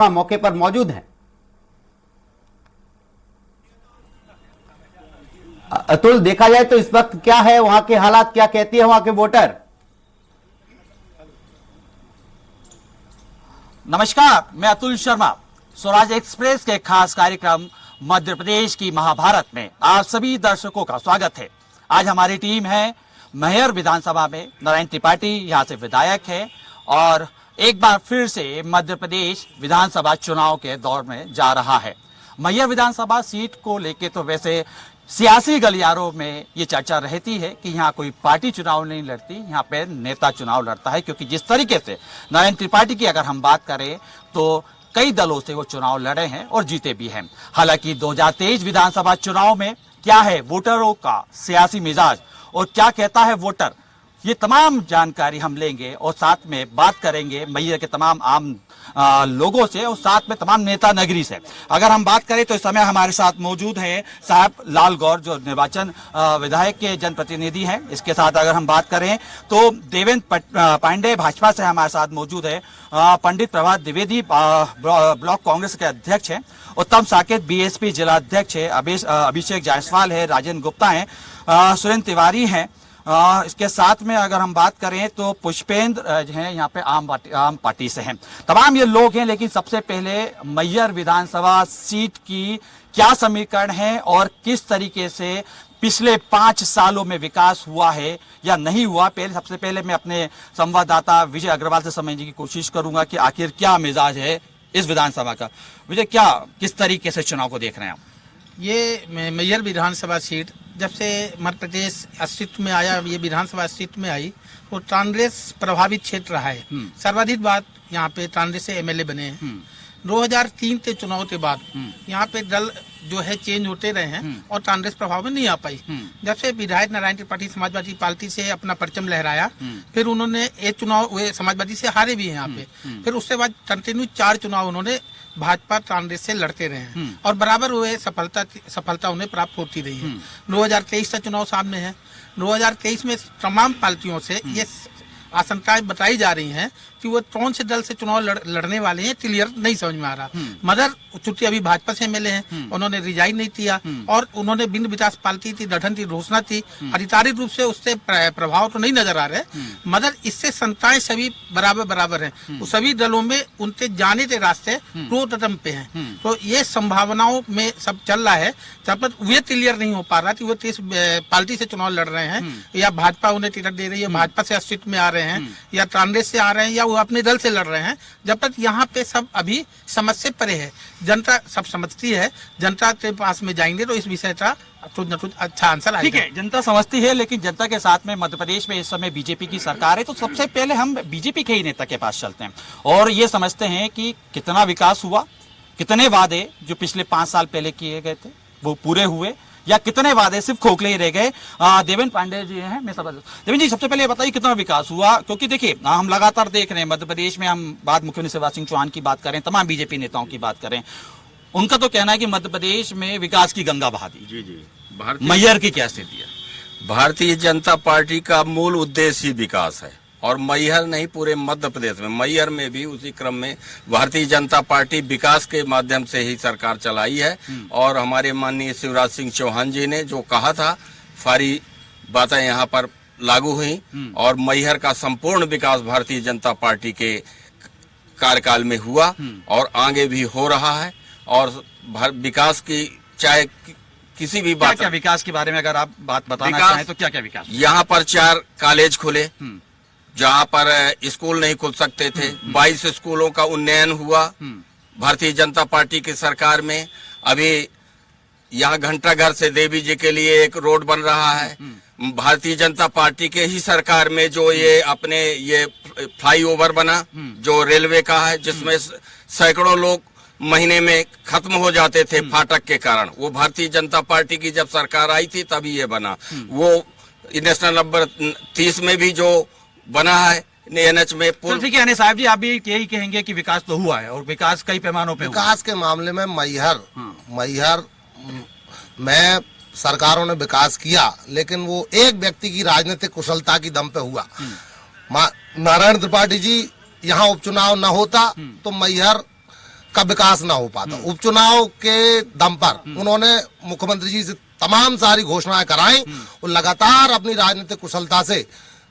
मौके पर मौजूद हैं। अतुल, देखा जाए तो इस वक्त क्या है वहां के हालात, क्या कहती है वहां के वोटर? नमस्कार, मैं अतुल शर्मा। स्वराज एक्सप्रेस के खास कार्यक्रम मध्य प्रदेश की महाभारत में आप सभी दर्शकों का स्वागत है। आज हमारी टीम है मैहर विधानसभा में। नारायण त्रिपाठी यहाँ से विधायक है और एक बार फिर से मध्य प्रदेश विधानसभा चुनाव के दौर में जा रहा है। मैहर विधानसभा सीट को लेके तो वैसे सियासी गलियारों में ये चर्चा रहती है कि यहाँ कोई पार्टी चुनाव नहीं लड़ती, यहाँ पे नेता चुनाव लड़ता है, क्योंकि जिस तरीके से नारायण त्रिपाठी की अगर हम बात करें तो कई दलों से वो चुनाव लड़े हैं और जीते भी हैं। हालांकि 2023 विधानसभा चुनाव में क्या है वोटरों का सियासी मिजाज और क्या कहता है वोटर, ये तमाम जानकारी हम लेंगे और साथ में बात करेंगे मैहर के तमाम आम लोगों से और साथ में तमाम नेता नगरी से। अगर हम बात करें तो इस समय हमारे साथ मौजूद हैं साहब लाल गौर, जो निर्वाचन विधायक के जनप्रतिनिधि हैं। इसके साथ अगर हम बात करें तो देवेंद्र पांडे भाजपा से हमारे साथ मौजूद है। पंडित प्रभात द्विवेदी ब्लॉक कांग्रेस के अध्यक्ष हैं। उत्तम साकेत बीएसपी जिला अध्यक्ष है। अभिषेक जायसवाल है। राजेंद्र गुप्ता है। सुरेंद्र तिवारी हैं। इसके साथ में अगर हम बात करें तो पुष्पेंद्र हैं, यहाँ पे आम पार्टी से हैं। तमाम ये लोग हैं, लेकिन सबसे पहले मैहर विधानसभा सीट की क्या समीकरण है और किस तरीके से पिछले 5 सालों में विकास हुआ है या नहीं हुआ, सबसे पहले मैं अपने संवाददाता विजय अग्रवाल से समझने की कोशिश करूंगा कि आखिर क्या मिजाज है इस विधानसभा का। विजय, किस तरीके से चुनाव को देख रहे हैं आप? ये मैहर विधानसभा सीट जब से मध्य प्रदेश अस्तित्व में आया, ये विधानसभा अस्तित्व में आई तो कांग्रेस प्रभावित क्षेत्र रहा है। सर्वाधिक बात यहाँ पे कांग्रेस से एमएलए बने हैं। 2003 के चुनाव के बाद यहाँ पे दल जो है चेंज होते रहे हैं और कांग्रेस प्रभाव में नहीं आ पाई। जब से विधायक नारायण त्रिपाठी समाजवादी पार्टी से अपना परचम लहराया, फिर उन्होंने एक चुनाव वे समाजवादी से हारे भी हैं यहाँ पे। फिर उसके बाद कंटिन्यू 4 चुनाव उन्होंने भाजपा कांग्रेस से लड़ते रहे हैं और बराबर हुए सफलता उन्हें प्राप्त होती रही है। 2023 का चुनाव सामने है। 2023 में तमाम पार्टियों से ये आशंकाएं बताई जा रही हैं कि वो कौन से दल से चुनाव लड़ने वाले हैं, क्लियर नहीं समझ में आ रहा। मगर चूंकि अभी भाजपा से एमएलए हैं, उन्होंने रिजाइन नहीं किया और उन्होंने बिंद विकास पार्टी की गठन की घोषणा की। अधिकारिक रूप से उससे प्रभाव तो नहीं नजर आ रहे, मगर इससे संताएं सभी बराबर हैं। सभी दलों में उनके जाने के रास्ते दो कदम पे हैं। तो ये संभावनाओं में सब चल रहा है। जब तक वे क्लियर नहीं हो पा रहा कि वो किस पार्टी से चुनाव लड़ रहे हैं, या भाजपा उन्हें टिकट दे रही है, भाजपा से अस्तित्व में आ रहे हैं, या कांग्रेस से आ रहे हैं, या वो अपने दल से लड़ रहे हैं, जब तक यहाँ पे सब अभी समझ से परे है। जनता सब समझती है, जनता के पास में जाएंगे तो इस विषय का कुछ न कुछ अच्छा आंसर आएगा। ठीक है, जनता समझती है, लेकिन जनता के साथ में मध्य प्रदेश में इस समय बीजेपी की सरकार है। तो सबसे पहले हम बीजेपी के ही नेता के पास चलते हैं और ये समझते हैं कि कितना विकास हुआ, कितने वादे जो पिछले 5 साल पहले किए गए थे वो पूरे हुए, या कितने वादे सिर्फ खोखले ही रह गए। देवेंद्र पांडे जी हैं, मैं देवेंद्र जी, सबसे पहले बताइए कितना विकास हुआ, क्योंकि देखिए हम लगातार देख रहे हैं मध्य प्रदेश में, हम बात मुख्यमंत्री शिवराज सिंह चौहान की बात करें, तमाम बीजेपी नेताओं की बात करें, उनका तो कहना है कि मध्य प्रदेश में विकास की गंगा बहा दी। जी। मैहर की क्या स्थिति है? भारतीय जनता पार्टी का मूल उद्देश्य ही विकास है और मैहर नहीं, पूरे मध्य प्रदेश में, मैहर में भी उसी क्रम में भारतीय जनता पार्टी विकास के माध्यम से ही सरकार चलाई है। और हमारे माननीय शिवराज सिंह चौहान जी ने जो कहा था, सारी बातें यहाँ पर लागू हुई और मैहर का संपूर्ण विकास भारतीय जनता पार्टी के कार्यकाल में हुआ और आगे भी हो रहा है। और विकास की चाहे किसी भी बात, क्या विकास के बारे में अगर आप बात बताना चाहें तो क्या क्या विकास? यहाँ पर 4 कॉलेज खुले जहाँ पर स्कूल नहीं खुल सकते थे। 22 स्कूलों का उन्नयन हुआ भारतीय जनता पार्टी की सरकार में। अभी यहाँ घंटाघर से देवी जी के लिए एक रोड बन रहा है भारतीय जनता पार्टी के ही सरकार में। जो ये अपने ये फ्लाईओवर बना जो रेलवे का है, जिसमें सैकड़ों लोग महीने में खत्म हो जाते थे फाटक के कारण, वो भारतीय जनता पार्टी की जब सरकार आई थी तभी ये बना। वो नेशनल नंबर 30 में भी जो बना है एनएच में पुल। ठीक है साहब जी, आप भी यही कहेंगे कि विकास तो हुआ है और विकास कई पैमानों पे हुआ। विकास के मामले में मैहर में सरकारों ने विकास किया, लेकिन वो एक व्यक्ति की राजनीतिक कुशलता की दम पे हुआ। नारायण त्रिपाठी जी यहाँ उपचुनाव न होता तो मैहर का विकास ना हो पाता। उपचुनाव के दम पर उन्होंने मुख्यमंत्री जी से तमाम सारी घोषणाएं कराई और लगातार अपनी राजनीतिक कुशलता से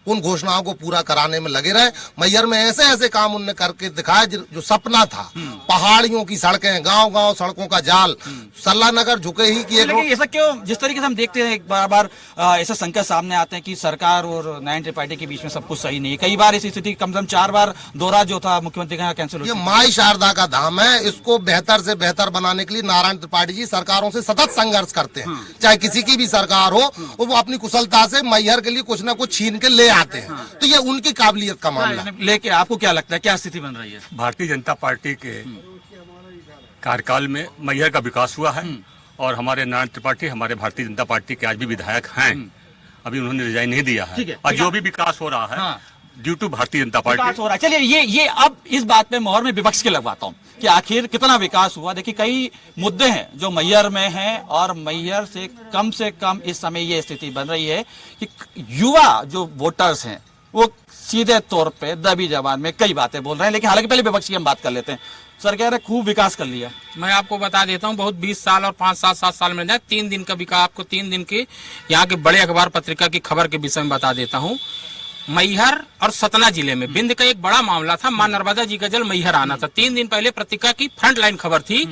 उन घोषणाओं को पूरा कराने में लगे रहे। मैहर में ऐसे ऐसे काम उन्होंने करके दिखाया जो सपना था। पहाड़ियों की सड़कें, गांव गांव सड़कों का जाल, सल्ला नगर झुके ही कि लेकिन ऐसा क्यों, जिस तरीके से हम देखते हैं बार बार ऐसे संकट सामने आते हैं कि सरकार और नयन त्रिपाठी के बीच में सब कुछ सही नहीं है। कई बार ऐसी स्थिति, कम से कम 4 बार दौरा जो था मुख्यमंत्री का कैंसिल हो ये चुका है। माई शारदा का धाम है। इसको बेहतर से बेहतर बनाने के लिए नारायण त्रिपाठी जी सरकारों से सतत संघर्ष करते हैं, चाहे किसी की भी सरकार हो, और वो अपनी कुशलता से मैहर के लिए कुछ न कुछ छीन के ले आते हैं। तो ये उनकी काबिलियत का मामला है। लेके आपको क्या लगता है, क्या स्थिति बन रही है? भारतीय जनता पार्टी के कार्यकाल में मैहर का विकास हुआ है और हमारे नारायण त्रिपाठी हमारे भारतीय जनता पार्टी के आज भी विधायक हैं। अभी उन्होंने रिजाइन नहीं दिया ठीक है है, और जो भी विकास हो रहा है due to Bharatiya Janata Vikas party. हो रहा है। चलिए ये अब इस बात पे मोहर में विपक्ष के लगवाता हूँ कि आखिर कितना विकास हुआ। देखिए कई मुद्दे हैं जो मैहर में हैं और मैहर से कम इस समय ये स्थिति बन रही है कि युवा जो वोटर्स हैं वो सीधे तौर पे दबी जबान में कई बातें बोल रहे हैं। लेकिन हालांकि पहले विपक्ष की हम बात कर लेते हैं। सर कह रहे खूब विकास कर लिया। मैं आपको बता देता हूँ, बहुत 20 साल और 5-7 साल में जाए 3 दिन का विकास, आपको 3 दिन की यहाँ के बड़े अखबार पत्रिका की खबर के विषय में बता देता हूँ। मैहर और सतना जिले में बिंद का एक बड़ा मामला था, मां नर्मदा जी का जल मैहर आना था। 3 दिन पहले पत्रिका की फ्रंट लाइन खबर थी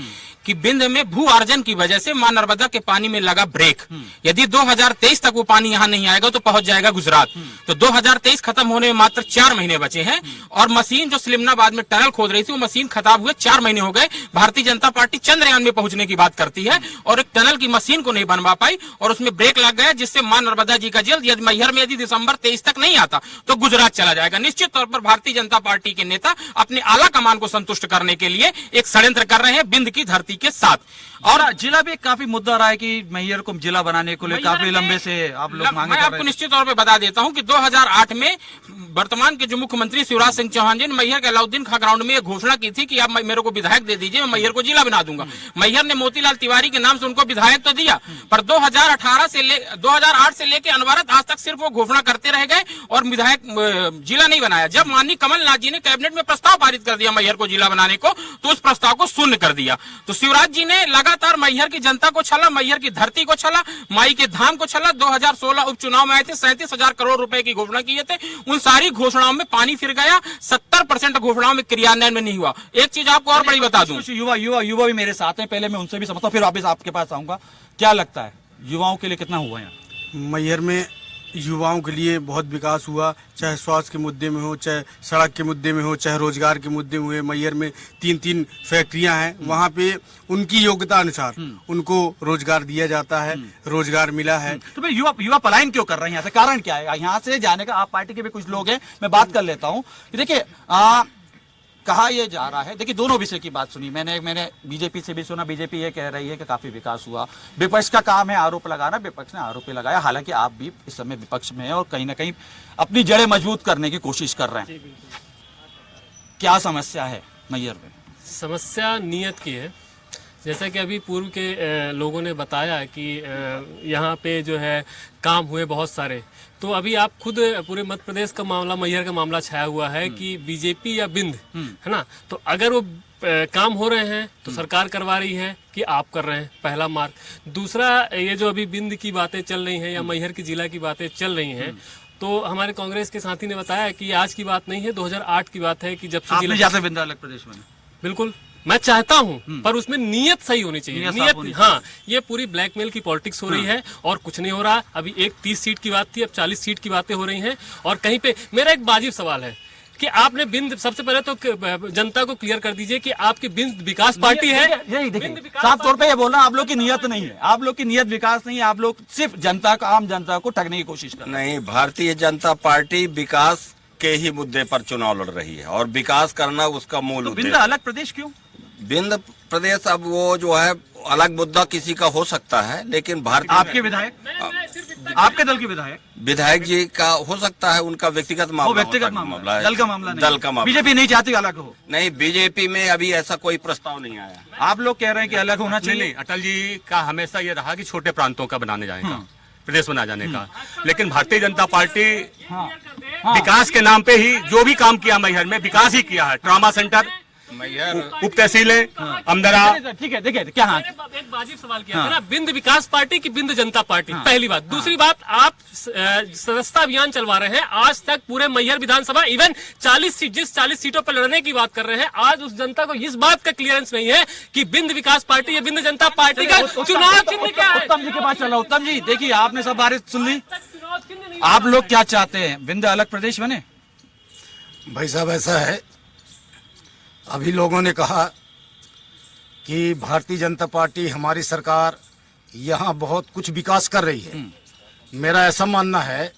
कि बिंद में भू अर्जन की वजह से मां नर्मदा के पानी में लगा ब्रेक। यदि 2023 तक वो पानी यहाँ नहीं आएगा तो पहुंच जाएगा गुजरात। तो 2023 खत्म होने में मात्र 4 महीने बचे हैं और मशीन जो सलिमनाबाद में टनल खोद रही थी वो मशीन खराब हुए 4 महीने हो गए। भारतीय जनता पार्टी चंद्रयान में पहुंचने की बात करती है और एक टनल की मशीन को नहीं बनवा पाई और उसमें ब्रेक लग गया, जिससे मां नर्मदा जी का जल यदि मैहर में यदि दिसंबर 23 तक नहीं आता तो गुजरात चला जाएगा। निश्चित तौर पर भारतीय जनता पार्टी के नेता अपने आला कमान को संतुष्ट करने के लिए एक षड्यंत्र कर रहे हैं बिंद की धरती के साथ। और जिला भी काफी मुद्दा रहा है कि मैहर को जिला बनाने को लेकर काफी लंबे से आप लोग मांगे मैं कर आपको रहे हैं। निश्चित तौर पे बता देता हूं कि 2008 में वर्तमान के जो मुख्यमंत्री शिवराज सिंह चौहान जी ने मैहर के अलाउद्दीन खां ग्राउंड में घोषणा की थी कि आप मेरे को विधायक दे दीजिए, मैं मैहर को जिला बना दूंगा। मैहर ने मोतीलाल तिवारी के नाम से उनको विधायक तो दिया, पर 2008 से लेकर अनवरत आज तक सिर्फ वो घोषणा करते रह गए और विधायक जिला नहीं बनाया। जब माननीय कमलनाथ जी ने कैबिनेट में प्रस्ताव पारित कर दिया मैहर को जिला बनाने को, तो उस प्रस्ताव को शून्य कर दिया। तो शिवराज जी ने लगातार मैहर की जनता को छला, मैहर की धरती को छला, माई के धाम को छला। 2016 उपचुनाव में आए थे, 37,000 करोड़ रुपए की घोषणा किए थे। उन सारी घोषणाओं में पानी फिर गया। 70% घोषणाओं में क्रियान्वयन में नहीं हुआ। एक चीज आपको और बड़ी बता दूं, कुछ युवा भी मेरे साथ हैं, पहले मैं उनसे भी समझता हूं, फिर वापस आपके पास आऊंगा। क्या लगता है युवाओं के लिए कितना हुआ यहाँ? मैहर में युवाओं के लिए बहुत विकास हुआ, चाहे स्वास्थ्य के मुद्दे में हो, चाहे सड़क के मुद्दे में हो, चाहे रोजगार के मुद्दे में हुए। मैहर में 3 फैक्ट्रियां हैं, वहाँ पे उनकी योग्यता अनुसार उनको रोजगार दिया जाता है, रोजगार मिला है। तो फिर युवा पलायन क्यों कर रहे हैं यहाँ से? कारण क्या है यहाँ से जाने का? आप पार्टी के भी कुछ लोग हैं, मैं बात कर लेता हूँ। देखिए कहा यह जा रहा है, देखिए दोनों विषय की बात सुनी मैंने बीजेपी से भी सुना। बीजेपी ये कह रही है कि काफी विकास हुआ। विपक्ष का काम है आरोप लगाना, विपक्ष ने आरोप लगाया। हालांकि आप भी इस समय विपक्ष में हैं और कहीं ना कहीं अपनी जड़ें मजबूत करने की कोशिश कर रहे हैं। क्या समस्या है मैहर में? समस्या नियत की है। जैसा कि अभी पूर्व के लोगों ने बताया कि यहाँ पे जो है काम हुए बहुत सारे, तो अभी आप खुद पूरे मध्य प्रदेश का मामला, मैहर का मामला छाया हुआ है कि बीजेपी या बिंद, है ना। तो अगर वो काम हो रहे हैं तो सरकार करवा रही है कि आप कर रहे हैं, पहला मार्क। दूसरा, ये जो अभी बिंद की बातें चल रही हैं या मैहर की जिला की बातें चल रही हैं, तो हमारे कांग्रेस के साथी ने बताया कि आज की बात नहीं है, 2008 की बात है कि जब से जाते बिंदा अलग प्रदेश में। बिल्कुल मैं चाहता हूं, पर उसमें नियत सही होनी चाहिए। नियत हाँ, ये पूरी ब्लैकमेल की पॉलिटिक्स हो रही है और कुछ नहीं हो रहा। अभी एक 30 सीट की बात थी, अब 40 सीट की बातें हो रही हैं। और कहीं पे मेरा एक वाजिब सवाल है कि आपने बिंद, सबसे पहले तो जनता को क्लियर कर दीजिए कि आपकी बिंद विकास पार्टी है। यही देखिए, साफ तौर पे ये बोलना आप लोग की नियत नहीं है, आप लोग की नियत विकास नहीं है, आप लोग सिर्फ जनता को, आम जनता को ठगने की कोशिश कर रहे हैं। नहीं, भारतीय जनता पार्टी विकास के ही मुद्दे पर चुनाव लड़ रही है और विकास करना उसका मूल उद्देश्य। बिंदा अलग प्रदेश क्यों? बिंद प्रदेश अब वो जो है अलग मुद्दा किसी का हो सकता है, लेकिन भारतीय आपके विधायक, आपके दल के विधायक जी का हो सकता है, उनका व्यक्तिगत मामला, व्यक्तिगत मामला है, दल का मामला नहीं। दल का मामला बीजेपी नहीं चाहती अलग हो? नहीं, बीजेपी में अभी ऐसा कोई प्रस्ताव नहीं आया। आप लोग कह रहे हैं कि अलग होना चाहिए। नहीं, अटल जी का हमेशा ये रहा कि छोटे प्रांतों का बनाने जाने का, प्रदेश बना जाने का। लेकिन भारतीय जनता पार्टी विकास के नाम पे ही जो भी काम किया मैहर में, विकास ही किया है। ट्रॉमा सेंटर, उप तहसीलें, अमदरा। ठीक है, देखिए क्या हाँ एक वाजिब सवाल किया था ना, बिंद विकास पार्टी की बिंद जनता पार्टी, पहली बात। दूसरी बात, आप सदस्यता अभियान चलवा रहे हैं, आज तक पूरे मैहर विधानसभा इवन 40 सीटों पर लड़ने की बात कर रहे हैं, आज उस जनता को इस बात का क्लियरेंस नहीं है कि बिंद विकास पार्टी या बिंद जनता पार्टी का चुनाव चिन्ह क्या है। उत्तम जी के पास चल रहा। उत्तम जी देखिए, आपने सब बातें सुन ली, आप लोग क्या चाहते हैं? बिंद अलग प्रदेश बने? भाई साहब ऐसा है, अभी लोगों ने कहा कि भारतीय जनता पार्टी हमारी सरकार यहाँ बहुत कुछ विकास कर रही है। मेरा ऐसा मानना है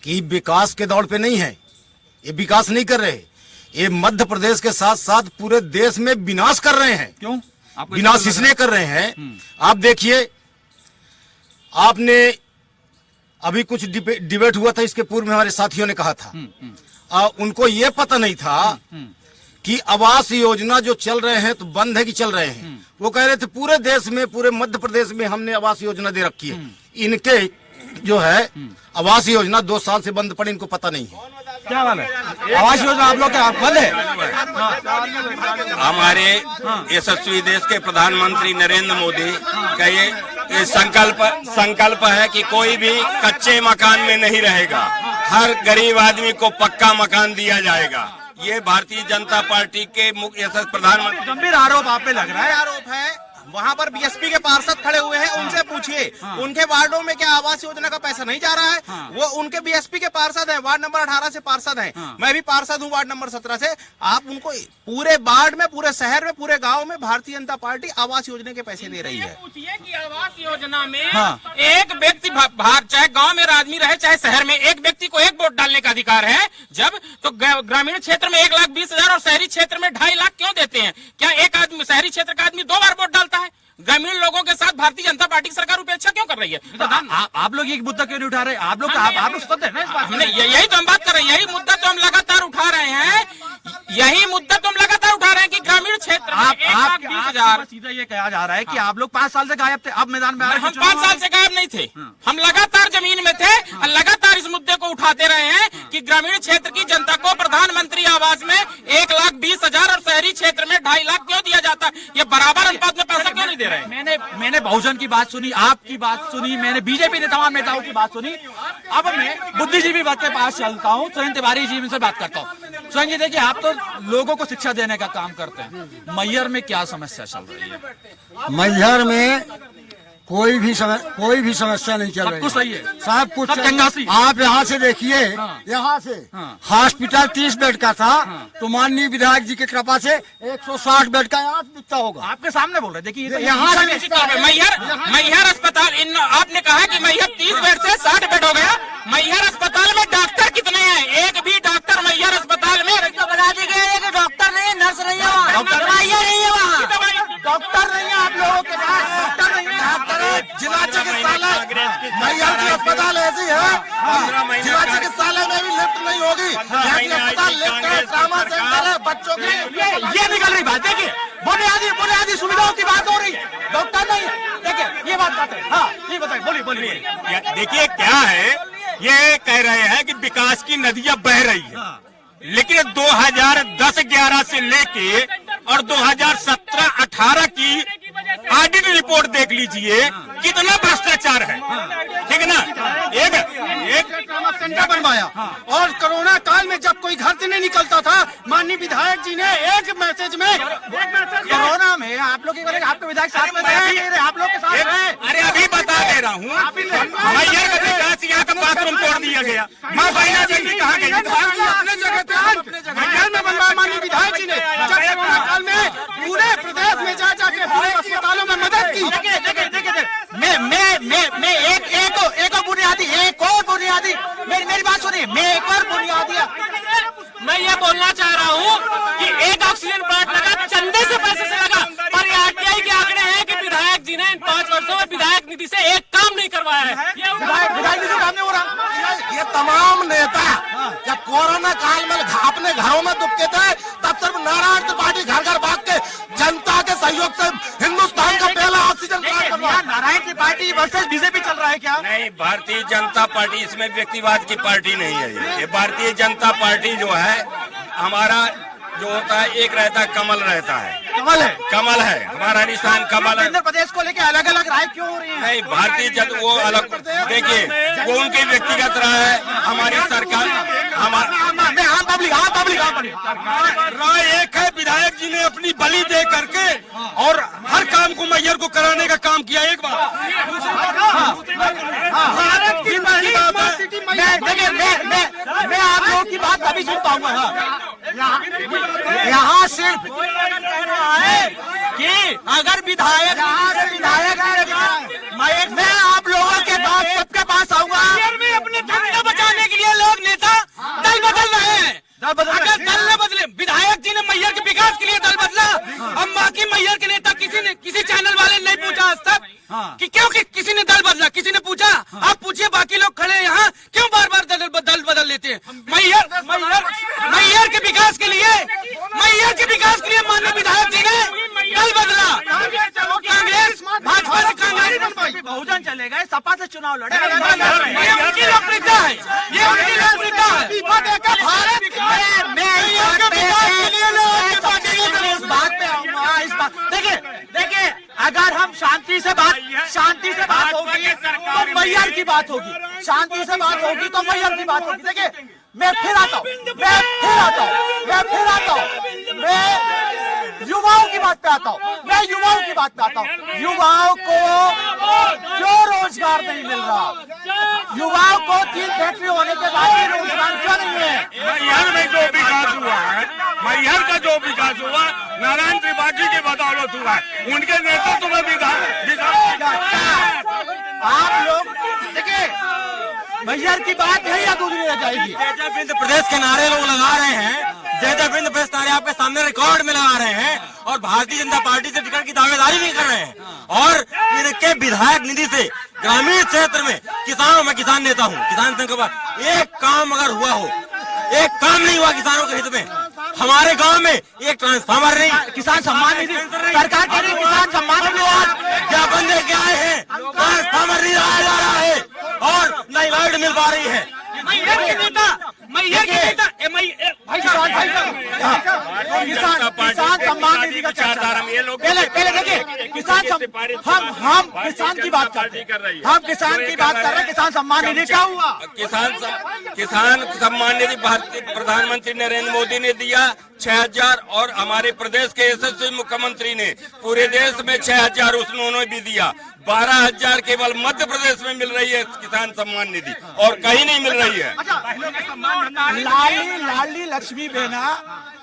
कि विकास के दौड़ पे नहीं है, ये विकास नहीं कर रहे, ये मध्य प्रदेश के साथ साथ पूरे देश में विनाश कर रहे हैं। क्यों? विनाश इसलिए कर रहे हैं, आप देखिए, आपने अभी कुछ डिबेट हुआ था, इसके पूर्व में हमारे साथियों ने कहा था, उनको ये पता नहीं था कि आवास योजना जो चल रहे हैं तो बंद है कि चल रहे हैं। वो कह रहे थे पूरे देश में, पूरे मध्य प्रदेश में हमने आवास योजना दे रखी है। इनके जो है आवास योजना 2 साल से बंद पड़ी, इनको पता नहीं है। क्या बात है? आवास योजना आप लोग क्या बंद है? हमारे यशस्वी देश के प्रधानमंत्री नरेंद्र मोदी का ये संकल्प है कि कोई भी कच्चे मकान में नहीं रहेगा, हर गरीब आदमी को पक्का मकान दिया जाएगा। ये भारतीय जनता पार्टी के मुख्य प्रधानमंत्री। गंभीर आरोप आप पे लग रहा है। आरोप है, वहाँ पर बीएसपी के पार्षद खड़े हुए हैं, उनसे पूछिए उनके वार्डों में क्या आवास योजना का पैसा नहीं जा रहा है? वो उनके बीएसपी के पार्षद हैं, वार्ड नंबर 18 से पार्षद हैं। मैं भी पार्षद हूँ वार्ड नंबर 17 से। आप उनको पूरे वार्ड में, पूरे शहर में, पूरे गांव में भारतीय जनता पार्टी आवास योजना के पैसे दे रही है। पूछिए कि आवास योजना में एक व्यक्ति चाहे गाँव में आदमी रहे चाहे शहर में, एक व्यक्ति को एक वोट डालने का अधिकार है। जब तो ग्रामीण क्षेत्र में 1,20,000 और शहरी क्षेत्र में 2.5 लाख क्यों देते हैं? क्या एक आदमी शहरी क्षेत्र का आदमी 2 बार वोट डालता है? ग्रामीण लोगों के साथ भारतीय जनता पार्टी की सरकार उपेक्षा क्यों कर रही है? आप लोग ये मुद्दा क्यों नहीं उठा रहे? आप लोग स्वतंत्र हैं ना इस बात में? यही तो हम बात कर रहे हैं, यही मुद्दा तो हम लगातार उठा रहे हैं, यही मुद्दा तो हम लगातार उठा रहे हैं कि ग्रामीण क्षेत्र में 1,20,000। सीधा ये कहा जा रहा है कि आप लोग 5 साल से गायब थे, अब मैदान में आ रहे हैं। हम 5 साल से गायब नहीं थे, हम लगातार जमीन में थे और लगातार इस मुद्दे को उठाते रहे हैं कि ग्रामीण क्षेत्र की जनता को प्रधानमंत्री आवास में 1,20,000 और शहरी क्षेत्र में 2.5 लाख क्यों दिया जाता है? ये बराबर अनुपात में पैसा क्यों नहीं दे रहे हैं? मैंने बहुजन की बात सुनी, आपकी बात सुनी, मैंने बीजेपी ने तमाम नेताओं की बात सुनी। अब मैं बुद्धिजीवी वर्ग के पास चलता हूँ, स्वयं तिवारी जी से बात करता हूँ। स्वयं जी देखिए, आप तो लोगों को शिक्षा देने का काम करते हैं, मैहर में क्या समस्या चल रही है? मैहर में कोई भी समस्या नहीं चल रही है, सही है, सब कुछ सब चंगासी। आप यहाँ से देखिए, यहाँ से हॉस्पिटल 30 बेड का था, तो माननीय विधायक जी की कृपा से 160 बेड का यहाँ दिखता होगा। आपके सामने बोल रहे, देखिए यहाँ मैहर अस्पताल, आपने कहा कि मैहर 30 बेड से 60 बेड हो गया। मैहर अस्पताल में डॉक्टर कितने हैं? एक भी डॉक्टर मैहर अस्पताल में बता दी गई है कि डॉक्टर नहीं है, नर्स नहीं है, दवाइयाँ नहीं है, वहाँ डॉक्टर नहीं है। आप लोगों के पास डॉक्टर नहीं है। जिला चिकित्सालय मैहर की अस्पताल ऐसी है, जिला चिकित्सालय में भी लिफ्ट नहीं होगी। अस्पताल लिफ्ट है, ट्रामा सेंटर है, बच्चों के ये निकल रही बात। देखिए, बुनियादी सुविधाओं की बात हो रही है, डॉक्टर नहीं है। देखिए ये बात है। हाँ, ये बताइए, बोलिए। देखिए क्या है, ये कह रहे हैं कि विकास की नदियां बह रही है, लेकिन 2010-11 से लेके और 2017-18 की ऑडिट रिपोर्ट देख लीजिए, कितना भ्रष्टाचार है। ठीक है ना? एक ट्रामा सेंटर बनवाया, और कोरोना काल में जब कोई घर से नहीं निकलता था, माननीय विधायक जी ने एक मैसेज में कोरोना में आप लोग आपके विधायक साथ में रहे, आप लोग के साथ रहे। अरे अभी बता दे रहा हूँ, मैहर का विकास, यहाँ का बाथरूम तोड़ दिया गया। माँ बहना जल्दी कहाँ गई? अपने जगह मैहर में बनवाया माननीय विधायक जी ने, जब कोरोना काल में पूरे प्रदेश में जा जाके पूरे अस्पतालों में मदद की। मेरी बात सुनिए, मैं ये बोलना चाह रहा हूँ कि एक ऑक्सीजन प्लांट लगा, चंदे से पैसे से लगा, पर आरटीआई के आंकड़े हैं कि विधायक जी ने इन 5 वर्षों में विधायक निधि से एक काम नहीं करवाया है। विधायक निधि काम नहीं हो रहा। ये तमाम नेता जब कोरोना काल में अपने घरों में दुबके थे, तब सिर्फ नारायण त्रिपाठी घर घर भाग के जनता के सहयोग से हिंदुस्तान का पहला ऑक्सीजन प्लांट बनवाया। नारायण त्रिपाठी वर्सेस बीजेपी चल रहा है क्या? नहीं, भारतीय जनता पार्टी इसमें व्यक्तिवाद की पार्टी नहीं है। ये भारतीय जनता पार्टी जो है, हमारा जो होता है, एक रहता है कमल रहता है। कमल है, कमल है, हमारा निशान कमल है। आंध्र प्रदेश को लेके अलग अलग राय क्यों हो रही है? नहीं, भारतीय जनता वो अलग, देखिए वो उनकी व्यक्तिगत राय है, हमारी सरकार राय एक है। विधायक जी ने अपनी बलि दे करके और हर काम को मैयर को कराने का काम किया। एक बार भारत की पहली स्मार्ट सिटी मैं आप लोगों की बात अभी सुन पाऊंगा। यहाँ सिर्फ कह रहा है कि अगर विधायक मैं आप लोगों के पास सबके पास आऊंगा। अपने धंधा बचाने के लिए लोग नेता दल बदल रहे हैं। अगर दल न बदले, विधायक जी ने मैयर के विकास के लिए दल बदला, अब बाकी मैयर के नेता किसी चैनल वाले ने नहीं पूछा आज तक कि क्यों किसी ने दल बदला, किसी ने पूछा? आप पूछिए, बाकी लोग खड़े यहाँ क्यों बार बार दल बदल लेते हैं? मैयर के विकास के लिए माननीय विधायक जी ने दल बदला। कांग्रेस भाजपा से कांग्रेस बहुजन चले गए, सपा से चुनाव लड़े। ये उनकी लोकप्रियता है, ये उनकी लोकप्रियता है। भारत इस बात पे आऊंगा, इस बात देखिए अगर हम शांति से बात होगी तो मैयर की बात होगी, शांति से बात होगी तो मैयर की बात होगी। देखिए मैं फिर आता हूँ, मैं युवाओं की बात पे आता हूँ। युवाओं को क्यों रोजगार नहीं मिल रहा? युवाओं को 3 फैक्ट्री होने के बाद भी रोजगार क्यों नहीं है? मैहर में जो विकास हुआ है, मैहर का जो विकास हुआ नारायण त्रिपाठी की बदौलत हुआ है, उनके नेतृत्व में आप लोग देखिए मैयर की बात है या दूसरी रह जाएगी? जय बिंद प्रदेश के नारे लोग लगा रहे हैं, जय बिंद प्रदेश नारे आपके सामने रिकॉर्ड में लगा रहे हैं और भारतीय जनता पार्टी से टिकट की दावेदारी भी कर रहे हैं। और इनके विधायक निधि से ग्रामीण क्षेत्र में मैं किसान नेता हूँ, किसान संघ का एक काम अगर हुआ हो, एक काम नहीं हुआ किसानों के हित में। हमारे गांव में एक ट्रांसफार्मर नहीं, किसान सम्मान निधि सरकार के लिए किसान सम्मान निधि क्या बंदे क्या आए हैं, ट्रांसफार्मर नहीं लगाया जा रहा है और नई लाइट मिल पा रही है। किसान सम्मान निधि का चार्टर पहले देखिए हम किसान की बात करते हैं, हम किसान की बात कर रहे हैं। किसान सम्मान निधि क्या हुआ? किसान सम्मान निधि भारतीय प्रधानमंत्री नरेंद्र मोदी ने दिया 6,000 और हमारे प्रदेश के यशस्वी मुख्यमंत्री ने पूरे देश में 6,000 उन्होंने भी दिया। 12,000 केवल मध्य प्रदेश में मिल रही है किसान सम्मान निधि और कहीं नहीं मिल रही है। लाडली लक्ष्मी बहना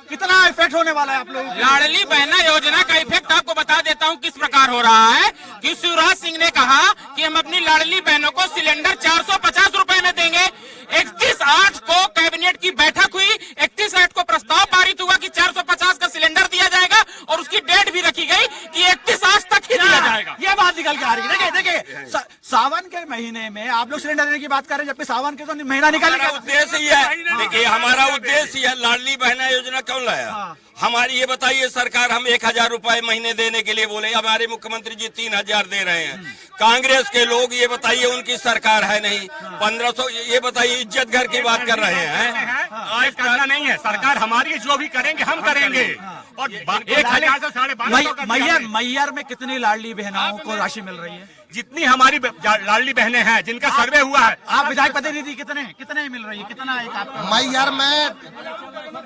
कितना इफेक्ट होने वाला है आप लोगों को? लाडली बहना योजना का इफेक्ट आपको बता देता हूँ किस प्रकार हो रहा है कि शिवराज सिंह ने कहा कि हम अपनी लाडली बहनों को सिलेंडर 450 रुपए में देंगे। 31/8 को कैबिनेट की बैठक हुई, 31/8 को प्रस्ताव पारित हुआ कि 450 का सिलेंडर दिया जाएगा और उसकी डेट भी रखी गई कि 31/8 तक ही दिया जाएगा। ये बात निकल के आ रही है। देखिए सावन के महीने में आप लोग सिलेंडर देने की बात कर रहे हैं, जबकि सावन के तो महीना निकल गया। उद्देश्य ही है, देखिए हमारा उद्देश्य है लाडली बहना योजना क्यों लाया? हमारी ये बताइए सरकार, हम 1,000 रुपए महीने देने के लिए बोले, हमारे मुख्यमंत्री जी 3,000 दे रहे हैं। कांग्रेस के लोग ये बताइए उनकी सरकार है नहीं, 1,500 ये बताइए इज्जत घर की बात कर रहे हैं। आज करना नहीं है, सरकार हमारी जो भी करेंगे हम करेंगे। और 1,000 से 12,500 मैयर में कितनी लाडली बहनों को राशि मिल रही है? जितनी हमारी लाडली बहनें हैं जिनका सर्वे हुआ है। आप विधायक प्रतिनिधि कितने मिल रही है? कितना एक आपका? मैयर में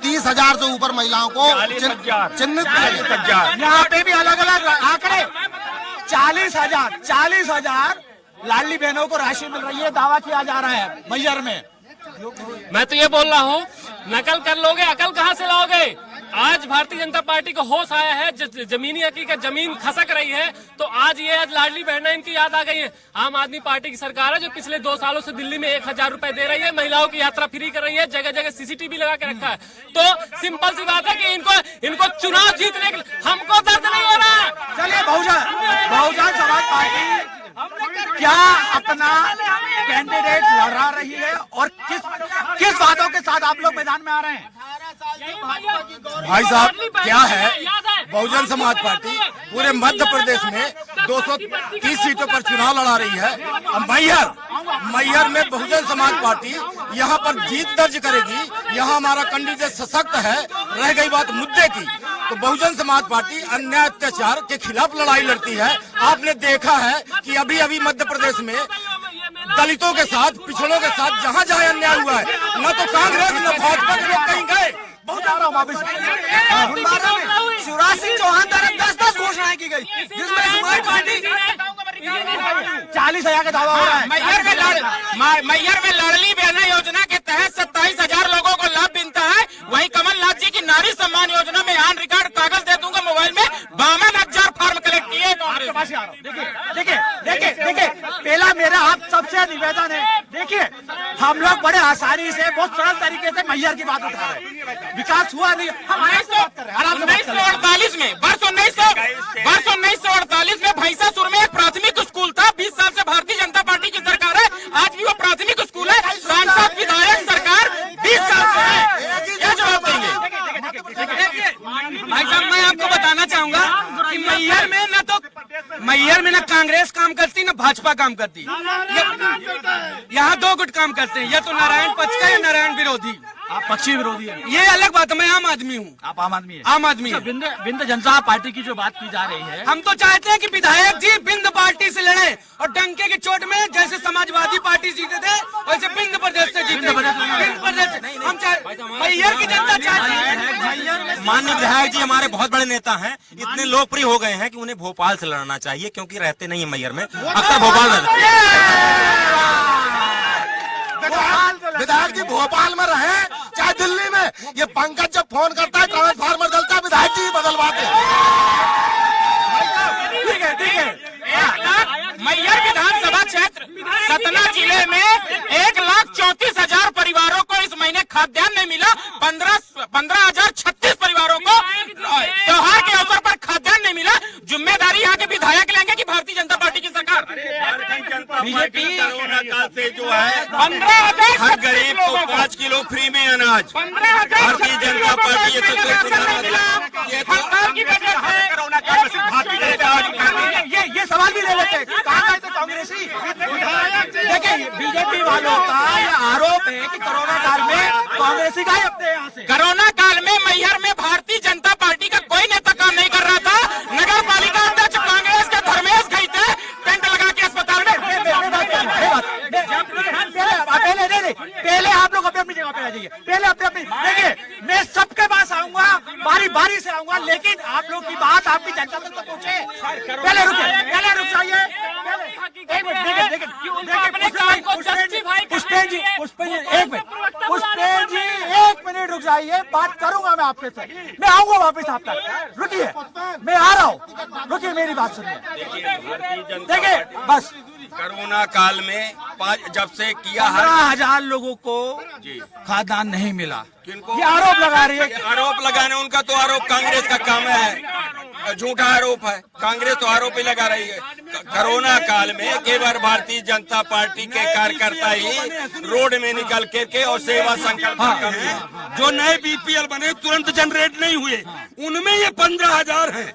30,000 से ऊपर महिलाओं को चिन्हित यहाँ पे भी अलग अलग आंकड़े 40,000 लाडली बहनों को राशि मिल रही है, दावा किया जा रहा है मैयर में। मैं तो ये बोल रहा हूँ, नकल कर लोगे, अकल कहाँ से लाओगे? आज भारतीय जनता पार्टी को होश आया है, जमीनी हकीकत जमीन खसक रही है, तो आज लाडली बहना इनकी याद आ गई है। आम आदमी पार्टी की सरकार है जो पिछले 2 सालों से दिल्ली में 1,000 रुपए दे रही है, महिलाओं की यात्रा फ्री कर रही है, जगह जगह CCTV लगा के रखा है। तो सिंपल सी बात है कि इनको चुनाव जीतने के लिए हमको दर्द नहीं हो रहा। चलिए बहुजन समाज पार्टी क्या अपना कैंडिडेट लड़ा रही है और किस बातों के साथ आप लोग मैदान में आ रहे हैं? भाई साहब क्या है, बहुजन समाज पार्टी पूरे मध्य प्रदेश में 230 सीटों पर चुनाव लड़ा रही है। मैयर में बहुजन समाज पार्टी यहाँ पर जीत दर्ज करेगी। यहाँ हमारा कैंडिडेट सशक्त है रह गई बात मुद्दे की, तो बहुजन समाज पार्टी अन्याय अत्याचार के खिलाफ लड़ाई लड़ती है। आपने देखा है कि अभी अभी मध्य प्रदेश में दलितों के साथ, पिछड़ों के साथ जहाँ जहाँ अन्याय हुआ है, न तो कांग्रेस न भाजपा के लोग कहीं गए। बहुत आ रहा हूँ वापिस। शिवराज सिंह चौहान द्वारा 10-10 घोषणाएं की गई, जिसमें समाज पार्टी 40,000 का दावा हो रहा है। मैहर में लाडली बहना योजना के तहत 27,000 लोगों को लाभ मिलता है। वहीं कमलनाथ जी की नारी सम्मान योजना में ऑन रिकॉर्ड कागज दे दूंगा मोबाइल में 52,000 फॉर्म कलेक्ट किए। देखिए, पहला मेरा आप सबसे निवेदन है, देखिए हम लोग बड़े आसानी से बहुत सरल तरीके से मैहर की बात उठा रहे हैं, विकास हुआ नहीं, हम आराम से बात कर रहे हैं। 1948 में वर्ष 1948 में भैंसासुर में एक प्राथमिक स्कूल था। 20 साल से भारतीय जनता पार्टी की सरकार है, आज भी वो प्राथमिक स्कूल है। सांसद विधायक सरकार 20 साल से है, क्या जवाब देंगे? भाई साहब, मैं आपको बताना चाहूंगा कि मैहर में न कांग्रेस काम करती न भाजपा काम करती, यहाँ दो गुट काम करते हैं, या तो नारायण पक्ष का या नारायण विरोधी। आप पक्षी विरोधी हैं। ये अलग बात है, मैं आम आदमी हूँ। आप आम आदमी हैं। आम आदमी है। बिंद जनता पार्टी की जो बात की जा रही है, हम तो चाहते हैं कि विधायक जी बिंद पार्टी से लड़े और डंके की चोट में जैसे समाजवादी पार्टी जीते थे वैसे बिंद प्रदेश से जीते। बिंद प्रदेश से हम मैहर की जनता चाहती है। माननीय विधायक जी हमारे बहुत बड़े नेता हैं, इतने लोकप्रिय हो गए हैं कि उन्हें भोपाल से लड़ना चाहिए, क्योंकि रहते नहीं है मैहर में, अक्सर भोपाल में। विधायक जी भोपाल में रहे चाहे दिल्ली में, ये पंकज जब फोन करता है ट्रांसफार्मर जलता है, विधायक जी बदलवाते। ठीक है। मैहर विधानसभा क्षेत्र सतना जिले में 1,34,000 परिवारों को इस महीने खाद्यान्न नहीं मिला। 15,036 परिवारों को त्योहार के अवसर पर खाद्यान्न नहीं मिला। जिम्मेदारी यहाँ के विधायक लेंगे कि भारतीय जनता पार्टी की सरकार? बीजेपी कोरोना काल से जो है 15,000 हर गरीब को 5 किलो फ्री में अनाज, भारतीय जनता पार्टी ये ये सवाल भी ले लेते हैं, कहाँ गए थे कांग्रेसी? देखिए, बीजेपी वालों का यह आरोप है कि कोरोना काल में कांग्रेसी गए अपने यहाँ से। कोरोना काल में मैहर में भारतीय जनता पार्टी का कोई नेता काम नहीं कर रहा था। नगर पालिका अध्यक्ष कांग्रेस के धर्मेश गई थे टेंट लगा के अस्पताल में। पहले आप लोग अपनी जगह पे आ जाइए, पहले अपनी देखिए, मैं सबके पास आऊंगा, बारी बारी से आऊंगा, लेकिन आप लोग की बात आपकी जनता तक तो पहुंचे। पहले रुक जाइए, एक मिनट रुक जाइए, बात करूंगा मैं आपके से, मैं आऊंगा वापस आप तक। रुकिए, मैं आ रहा हूँ, रुकिए, मेरी बात सुनिए। देखिए, बस कोरोना काल में जब से किया 15,000 लोगों को खाद्यान्न नहीं मिला। ये आरोप लगा रही है। आरोप लगाने, उनका तो आरोप कांग्रेस का काम है, झूठा आरोप है, कांग्रेस तो आरोप ही लगा रही है। कोरोना काल में केवल भारतीय जनता पार्टी के कार्यकर्ता ही रोड में निकल के और सेवा संकल्प करते। जो नए बीपीएल बने तुरंत जनरेट नहीं हुए, उनमें ये 15,000 हैं।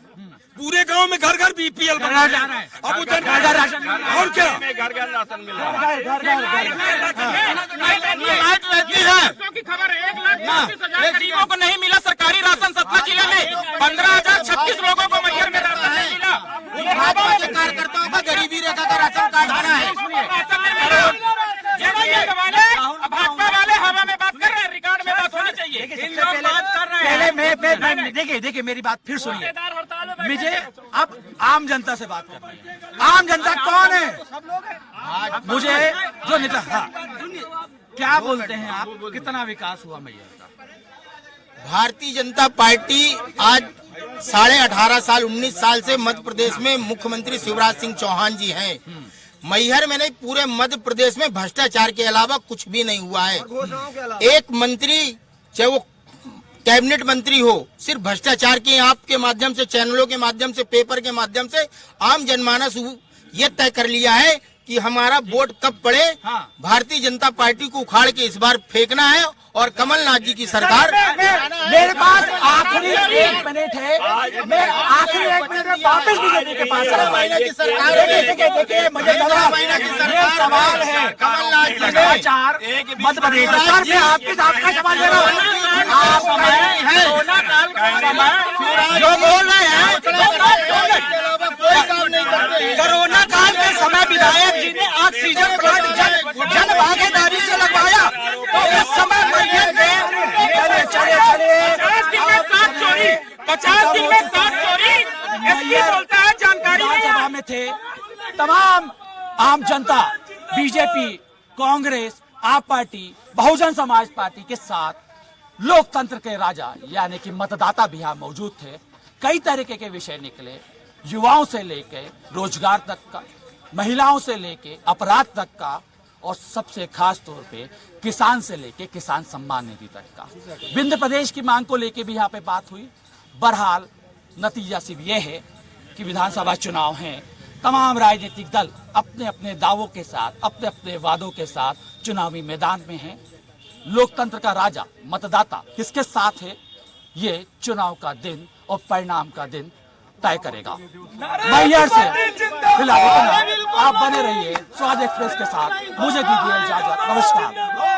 पूरे गांव में घर घर बीपीएल बना जा रहा है। अब और क्या, घर घर राशन मिल रहा है। गरीबों को नहीं मिला सरकारी राशन सतना जिले में। 15,036 लोगों को मैहर में राशन नहीं मिला। भाजपा के कार्यकर्ताओं का गरीबी रेखा का राशन कार्ड बना है। भाजपा वाले हवा में बात कर रहे हैं, रिकॉर्ड में बात होनी चाहिए। पहले मैं देखिए मेरी बात फिर सुनिए। मुझे अब आम जनता से बात करनी है। आम जनता कौन है? मुझे जो नेता, क्या बोलते हैं आप, कितना विकास हुआ मैहर का? भारतीय जनता पार्टी आज 18.5 साल 19 साल से मध्य प्रदेश में मुख्यमंत्री शिवराज सिंह चौहान जी हैं। मैहर में नहीं, पूरे मध्य प्रदेश में भ्रष्टाचार के अलावा कुछ भी नहीं हुआ है। एक मंत्री, चाहे वो कैबिनेट मंत्री हो, सिर्फ भ्रष्टाचार के आपके माध्यम से, चैनलों के माध्यम से, पेपर के माध्यम से आम जनमानस ये तय कर लिया है कि हमारा वोट कब पड़े। भारतीय जनता पार्टी को उखाड़ के इस बार फेंकना है और कमलनाथ जी की सरकार। मेरे पास आखिरी 1 मिनट है, मैं आखिरी 1 मिनट में वापस बीजेपी के पास देखिए मुझे सवाल है समाचार मध्य प्रदेश सर, मैं आपके साथ का सवाल ले रहा हूँ। आप जो बोल रहे हैं कोरोना काल के समय विधायक जी ने ऑक्सीजन प्लांट जन भागीदारी से लगवाया, तो इस समय मैयर में 50 दिन में 7 चोरी बोलता है, जानकारी विधानसभा में थे तमाम आम जनता, बीजेपी, कांग्रेस, आप पार्टी, बहुजन समाज पार्टी के साथ लोकतंत्र के राजा यानी कि मतदाता भी यहाँ मौजूद थे। कई तरीके के विषय निकले, युवाओं से लेके रोजगार तक का, महिलाओं से लेके अपराध तक का, और सबसे खास तौर पे किसान से लेके किसान सम्मान निधि तक का। विंध्य प्रदेश की मांग को लेके भी यहाँ पे बात हुई। बहरहाल नतीजा सिर्फ ये है कि विधानसभा चुनाव हैं, तमाम राजनीतिक दल अपने अपने दावों के साथ, अपने अपने वादों के साथ चुनावी मैदान में हैं। लोकतंत्र का राजा मतदाता किसके साथ है, ये चुनाव का दिन और परिणाम का दिन तय करेगा। मैयर से फिलहाल आप बने रहिए स्वराज एक्सप्रेस के साथ, मुझे दीजिए इजाजत, नमस्कार।